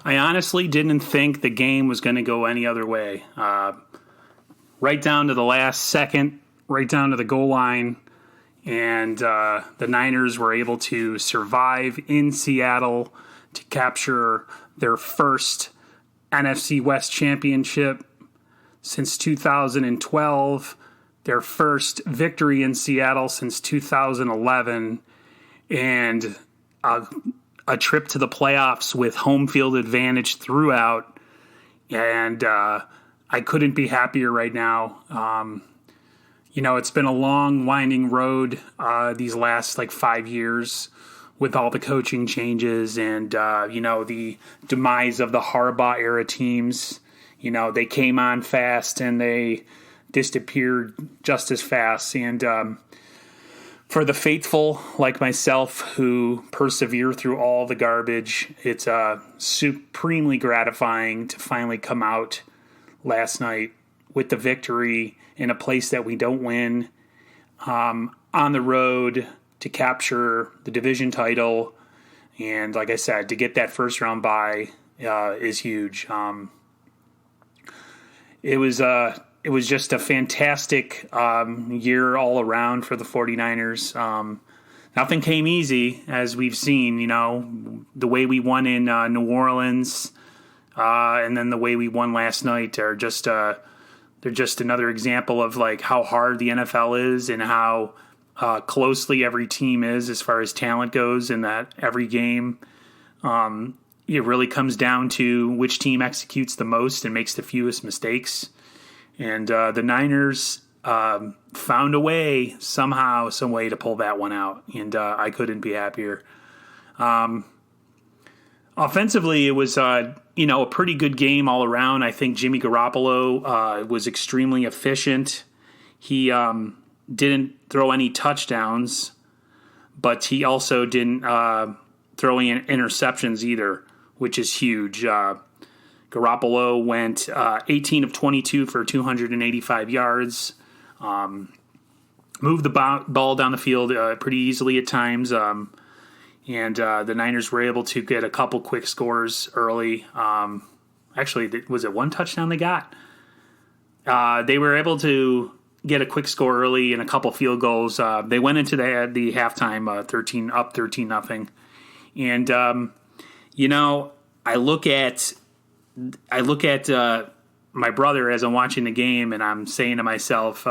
I honestly didn't think the game was going to go any other way. Right down to the last second, right down to the goal line, and the Niners were able to survive in Seattle to capture their first NFC West championship since 2012, their first victory in Seattle since 2011, and a trip to the playoffs with home field advantage throughout. And I couldn't be happier right now. It's been a long, winding road these last 5 years with all the coaching changes and, the demise of the Harbaugh era teams. They came on fast and they disappeared just as fast. And for the faithful like myself who persevere through all the garbage, it's supremely gratifying to finally come out last night with the victory in a place that we don't win, on the road to capture the division title. And like I said, to get that first round bye is huge. It was just a fantastic year all around for the 49ers. Nothing came easy, as we've seen, the way we won in New Orleans and then the way we won last night are just they're just another example of how hard the NFL is and how closely every team is as far as talent goes, and that every game it really comes down to which team executes the most and makes the fewest mistakes. And the Niners found a way, somehow, some way to pull that one out. And I couldn't be happier. Offensively, it was, a pretty good game all around. I think Jimmy Garoppolo was extremely efficient. He didn't throw any touchdowns, but he also didn't throw any interceptions either, which is huge. Garoppolo went 18 of 22 for 285 yards, moved the ball down the field pretty easily at times, and the Niners were able to get a couple quick scores early. Actually, was it one touchdown they got? They were able to get a quick score early and a couple field goals. They went into the halftime 13-0. And, I look at my brother as I'm watching the game, and I'm saying to myself,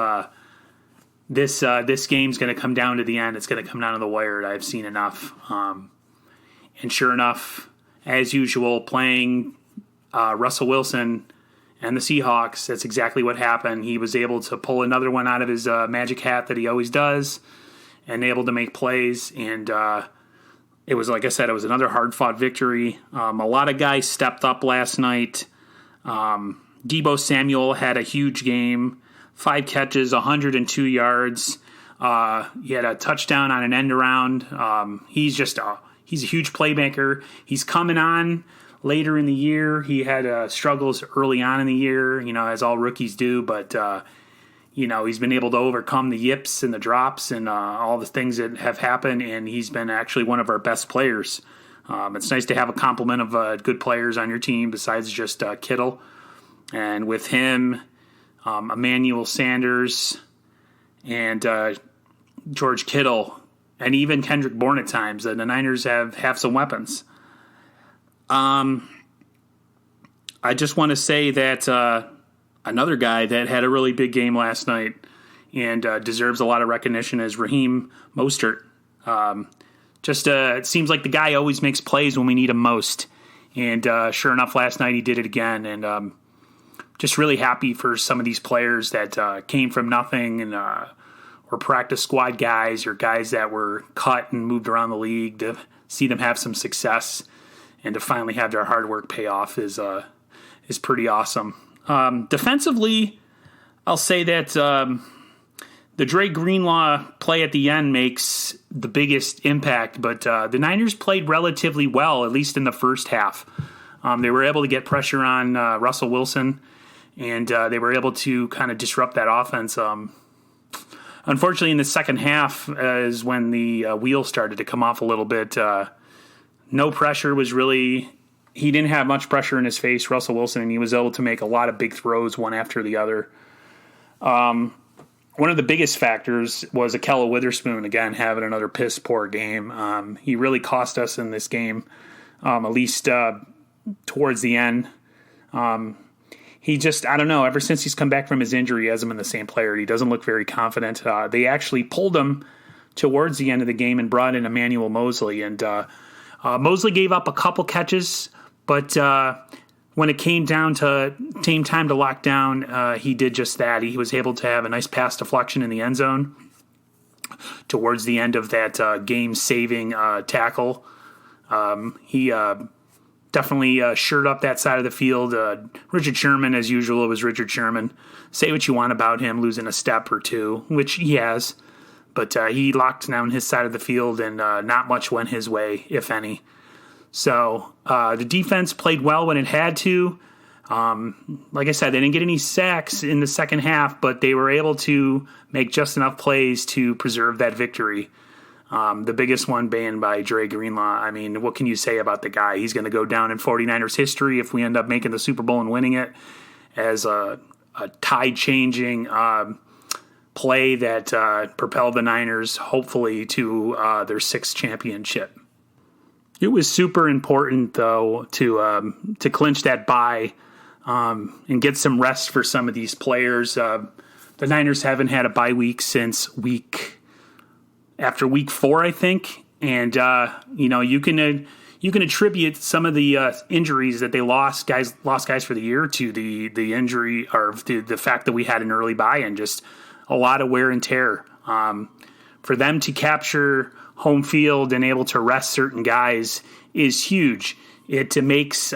this game's going to come down to the end. It's going to come down to the wire. I've seen enough. And sure enough, as usual, playing Russell Wilson and the Seahawks, that's exactly what happened. He was able to pull another one out of his magic hat that he always does and able to make plays. And it was, like I said, it was another hard-fought victory. A lot of guys stepped up last night. Deebo Samuel had a huge game, 5 catches, 102 yards. He had a touchdown on an end around. He's a huge playmaker. He's coming on later in the year. He had struggles early on in the year, as all rookies do, but he's been able to overcome the yips and the drops and all the things that have happened, and he's been actually one of our best players. It's nice to have a complement of good players on your team besides just Kittle. And with him, Emmanuel Sanders and George Kittle, and even Kendrick Bourne at times, the Niners have some weapons. I just want to say that another guy that had a really big game last night and deserves a lot of recognition is Raheem Mostert. It seems like the guy always makes plays when we need him most. And sure enough, last night he did it again. And just really happy for some of these players that came from nothing and or practice squad guys or guys that were cut and moved around the league, to see them have some success and to finally have their hard work pay off is pretty awesome. Defensively, I'll say that the Dre Greenlaw play at the end makes the biggest impact, but the Niners played relatively well, at least in the first half. They were able to get pressure on Russell Wilson, and they were able to kind of disrupt that offense. Unfortunately, in the second half is when the wheels started to come off a little bit. No pressure was really he didn't have much pressure in his face, Russell Wilson, and he was able to make a lot of big throws one after the other. One of the biggest factors was Akella Witherspoon, again, having another piss-poor game. He really cost us in this game, at least towards the end. He just, I don't know, ever since he's come back from his injury, he hasn't been the same player. He doesn't look very confident. They actually pulled him towards the end of the game and brought in Emmanuel Mosley. And Mosley gave up a couple catches, but when it came time to lock down, he did just that. He was able to have a nice pass deflection in the end zone towards the end of that game-saving tackle. He definitely shored up that side of the field. Richard Sherman, as usual, was Richard Sherman. Say what you want about him losing a step or two, which he has, but he locked down his side of the field, and not much went his way, if any. So the defense played well when it had to. Like I said, they didn't get any sacks in the second half, but they were able to make just enough plays to preserve that victory. The biggest one being by Dre Greenlaw. I mean, what can you say about the guy? He's going to go down in 49ers history if we end up making the Super Bowl and winning it as a tide-changing play that propelled the Niners, hopefully, to their sixth championship. It was super important, though, to clinch that bye and get some rest for some of these players. The Niners haven't had a bye week since after week 4, I think, and you can attribute some of the injuries that they lost guys for the year to the injury or to the fact that we had an early bye and just a lot of wear and tear. For them to capture home field and able to rest certain guys is huge. It makes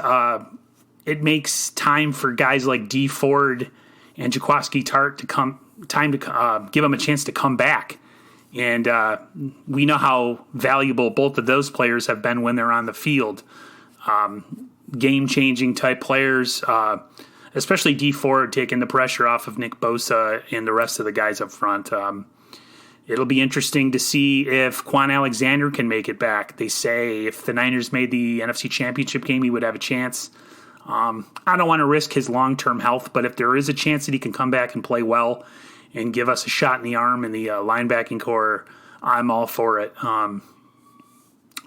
time for guys like D Ford and Jaquiski Tart to give them a chance to come back. And we know how valuable both of those players have been when they're on the field. Game-changing type players, especially D Ford taking the pressure off of Nick Bosa and the rest of the guys up front. It'll be interesting to see if Quan Alexander can make it back. They say if the Niners made the NFC Championship game, he would have a chance. I don't want to risk his long-term health, but if there is a chance that he can come back and play well and give us a shot in the arm in the linebacking core, I'm all for it.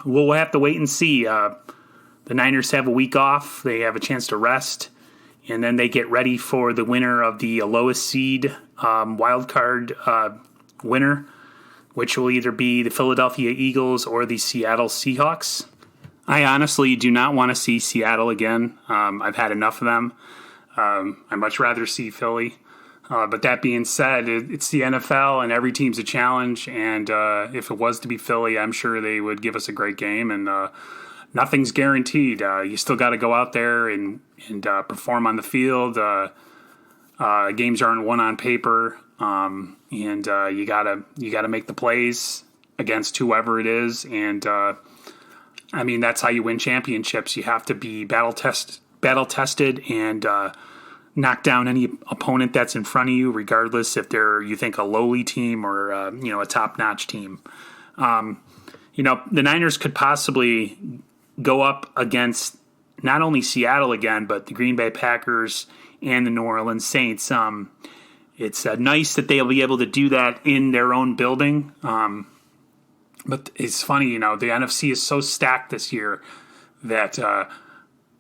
We'll have to wait and see. The Niners have a week off. They have a chance to rest, and then they get ready for the winner of the lowest seed wild card winner, which will either be the Philadelphia Eagles or the Seattle Seahawks. I honestly do not want to see Seattle again. I've had enough of them. I'd much rather see Philly. But that being said, it's the NFL and every team's a challenge. And if it was to be Philly, I'm sure they would give us a great game. And nothing's guaranteed. You still got to go out there and perform on the field. Games aren't won on paper. And you gotta make the plays against whoever it is. And I mean, that's how you win championships. You have to be battle tested and knock down any opponent that's in front of you, regardless if they're, you think, a lowly team or a top-notch team. The Niners could possibly go up against not only Seattle again, but the Green Bay Packers and the New Orleans Saints. It's nice that they'll be able to do that in their own building. But it's funny, the NFC is so stacked this year that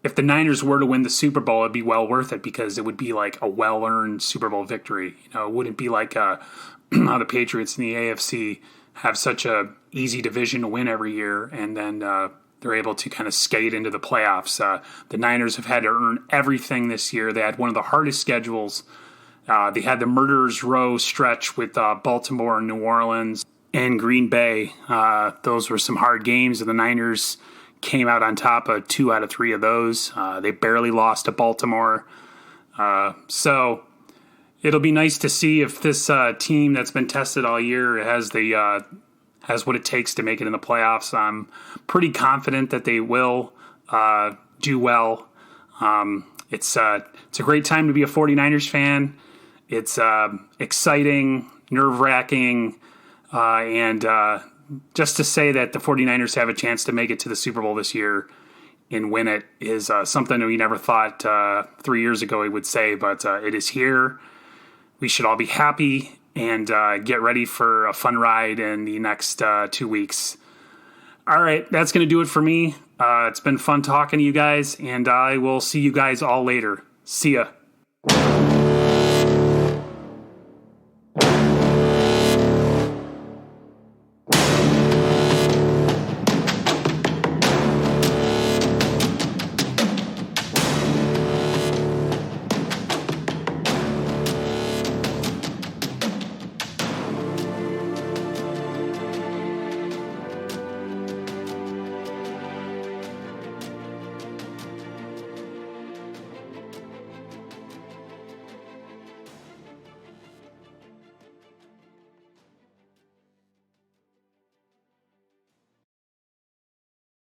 if the Niners were to win the Super Bowl, it'd be well worth it because it would be like a well-earned Super Bowl victory. It wouldn't be like how the Patriots in the AFC have such a easy division to win every year, and then they're able to kind of skate into the playoffs. The Niners have had to earn everything this year. They had one of the hardest schedules. They had the Murderers Row stretch with Baltimore and New Orleans and Green Bay. Those were some hard games, and the Niners came out on top of 2 out of 3 of those. They barely lost to Baltimore. So it'll be nice to see if this team that's been tested all year has what it takes to make it in the playoffs. I'm pretty confident that they will do well. It's a great time to be a 49ers fan. It's exciting, nerve-wracking, and just to say that the 49ers have a chance to make it to the Super Bowl this year and win it is something we never thought 3 years ago we would say, but it is here. We should all be happy and get ready for a fun ride in the next 2 weeks. All right, that's going to do it for me. It's been fun talking to you guys, and I will see you guys all later. See ya.